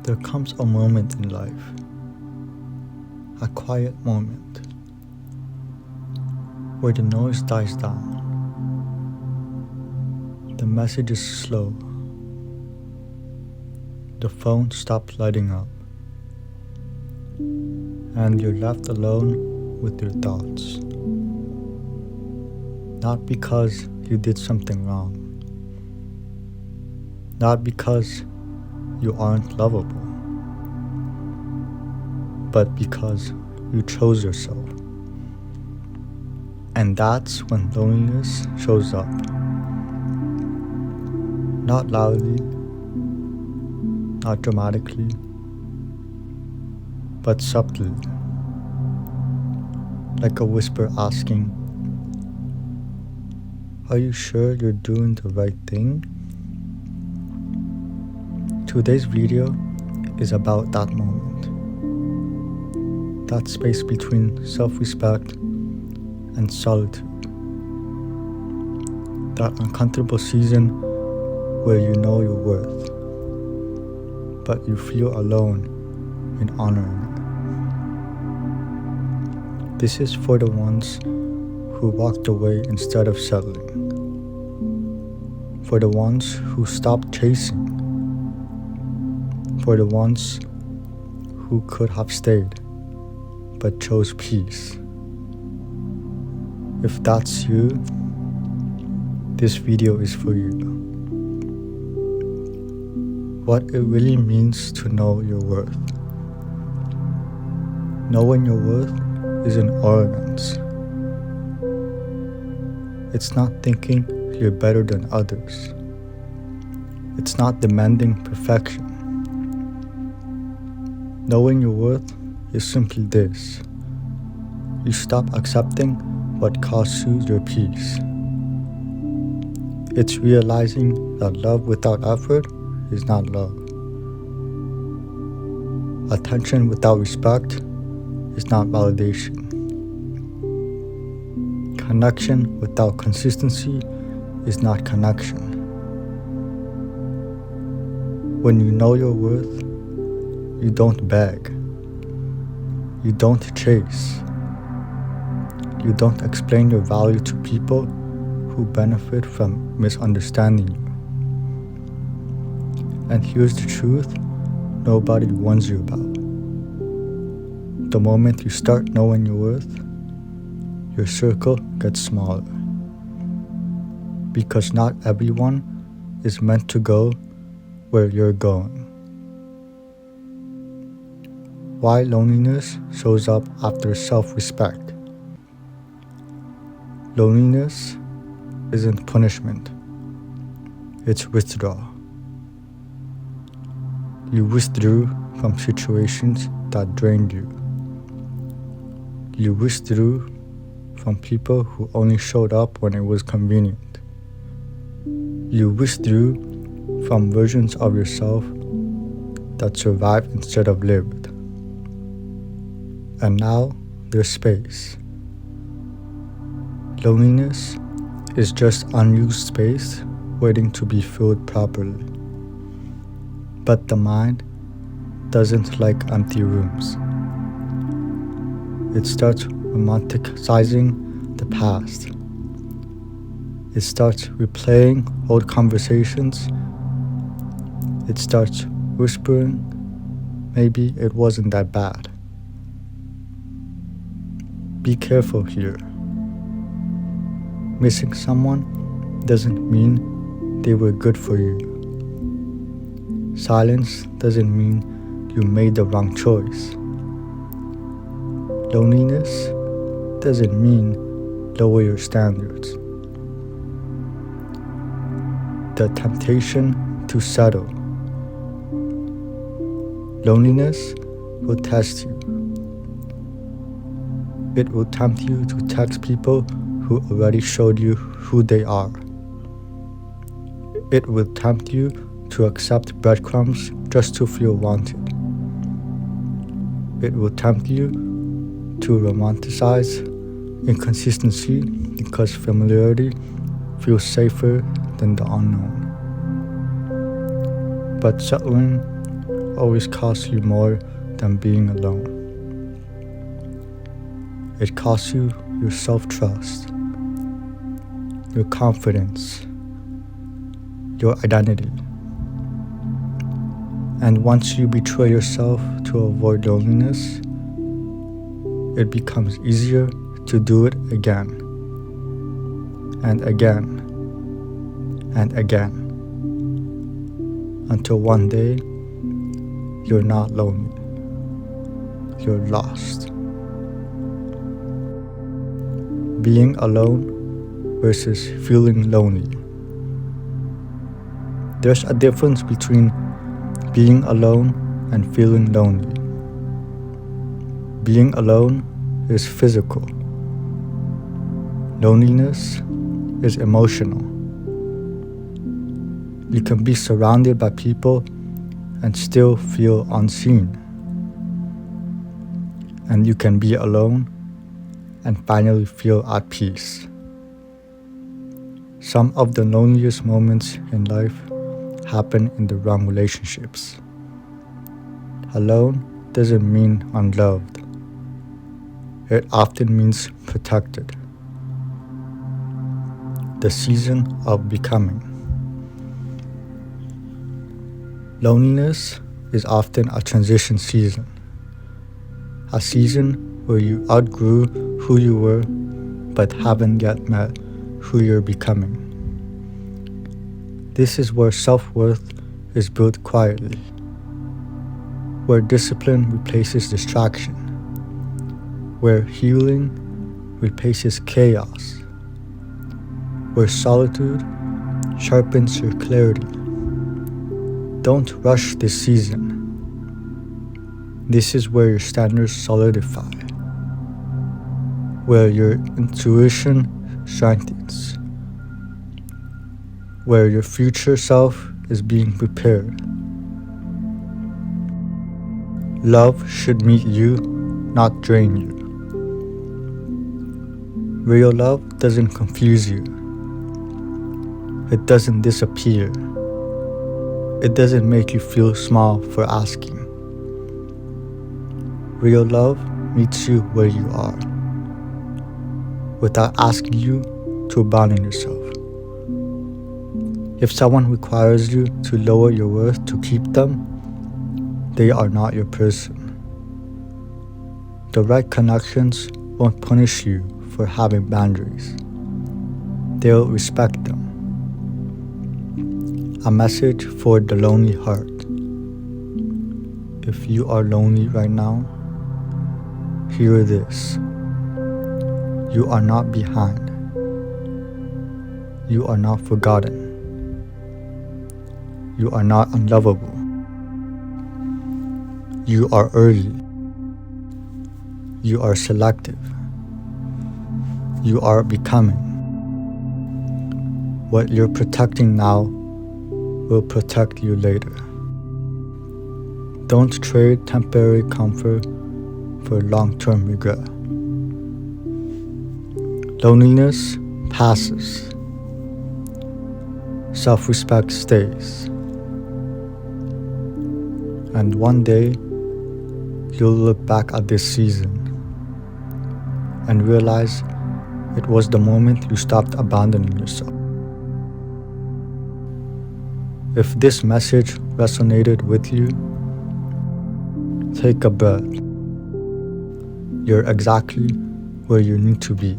There comes a moment in life, a quiet moment, where the noise dies down, the message is slow, the phone stops lighting up, and you're left alone with your thoughts. Not because you did something wrong, not because you aren't lovable, but because you chose yourself. And that's when loneliness shows up. Not loudly, not dramatically, but subtly. Like a whisper asking, "Are you sure you're doing the right thing?" Today's video is about that moment. That space between self-respect and solitude. That uncomfortable season where you know your worth, but you feel alone in honoring it. This is for the ones who walked away instead of settling. For the ones who stopped chasing. For the ones who could have stayed, but chose peace. If that's you, this video is for you. What it really means to know your worth. Knowing your worth isn't arrogance. It's not thinking you're better than others. It's not demanding perfection. Knowing your worth is simply this. You stop accepting what costs you your peace. It's realizing that love without effort is not love. Attention without respect is not validation. Connection without consistency is not connection. When you know your worth, you don't beg. You don't chase. You don't explain your value to people who benefit from misunderstanding you. And here's the truth nobody warns you about. The moment you start knowing your worth, your circle gets smaller. Because not everyone is meant to go where you're going. Why loneliness shows up after self-respect. Loneliness isn't punishment, it's withdrawal. You withdrew from situations that drained you. You withdrew from people who only showed up when it was convenient. You withdrew from versions of yourself that survived instead of lived. And now there's space. Loneliness is just unused space waiting to be filled properly. But the mind doesn't like empty rooms. It starts romanticizing the past. It starts replaying old conversations. It starts whispering, maybe it wasn't that bad. Be careful here. Missing someone doesn't mean they were good for you. Silence doesn't mean you made the wrong choice. Loneliness doesn't mean lower your standards. The temptation to settle. Loneliness will test you. It will tempt you to text people who already showed you who they are. It will tempt you to accept breadcrumbs just to feel wanted. It will tempt you to romanticize inconsistency because familiarity feels safer than the unknown. But settling always costs you more than being alone. It costs you your self-trust, your confidence, your identity. And once you betray yourself to avoid loneliness, it becomes easier to do it again, and again, and again, until one day you're not lonely, you're lost. Being alone versus feeling lonely. There's a difference between being alone and feeling lonely. Being alone is physical. Loneliness is emotional. You can be surrounded by people and still feel unseen. And you can be alone and finally feel at peace. Some of the loneliest moments in life happen in the wrong relationships. Alone doesn't mean unloved. It often means protected. The season of becoming. Loneliness is often a transition season. A season where you outgrew who you were but haven't yet met who you're becoming. This is where self-worth is built quietly, where discipline replaces distraction, where healing replaces chaos, where solitude sharpens your clarity. Don't rush this season. This is where your standards solidify, where your intuition strengthens, where your future self is being prepared. Love should meet you, not drain you. Real love doesn't confuse you. It doesn't disappear. It doesn't make you feel small for asking. Real love meets you where you are, without asking you to abandon yourself. If someone requires you to lower your worth to keep them, they are not your person. The right connections won't punish you for having boundaries. They'll respect them. A message for the lonely heart. If you are lonely right now, hear this. You are not behind. You are not forgotten. You are not unlovable. You are early. You are selective. You are becoming. What you're protecting now will protect you later. Don't trade temporary comfort for long-term regret. Loneliness passes. Self-respect stays. And one day, you'll look back at this season and realize it was the moment you stopped abandoning yourself. If this message resonated with you, take a breath. You're exactly where you need to be.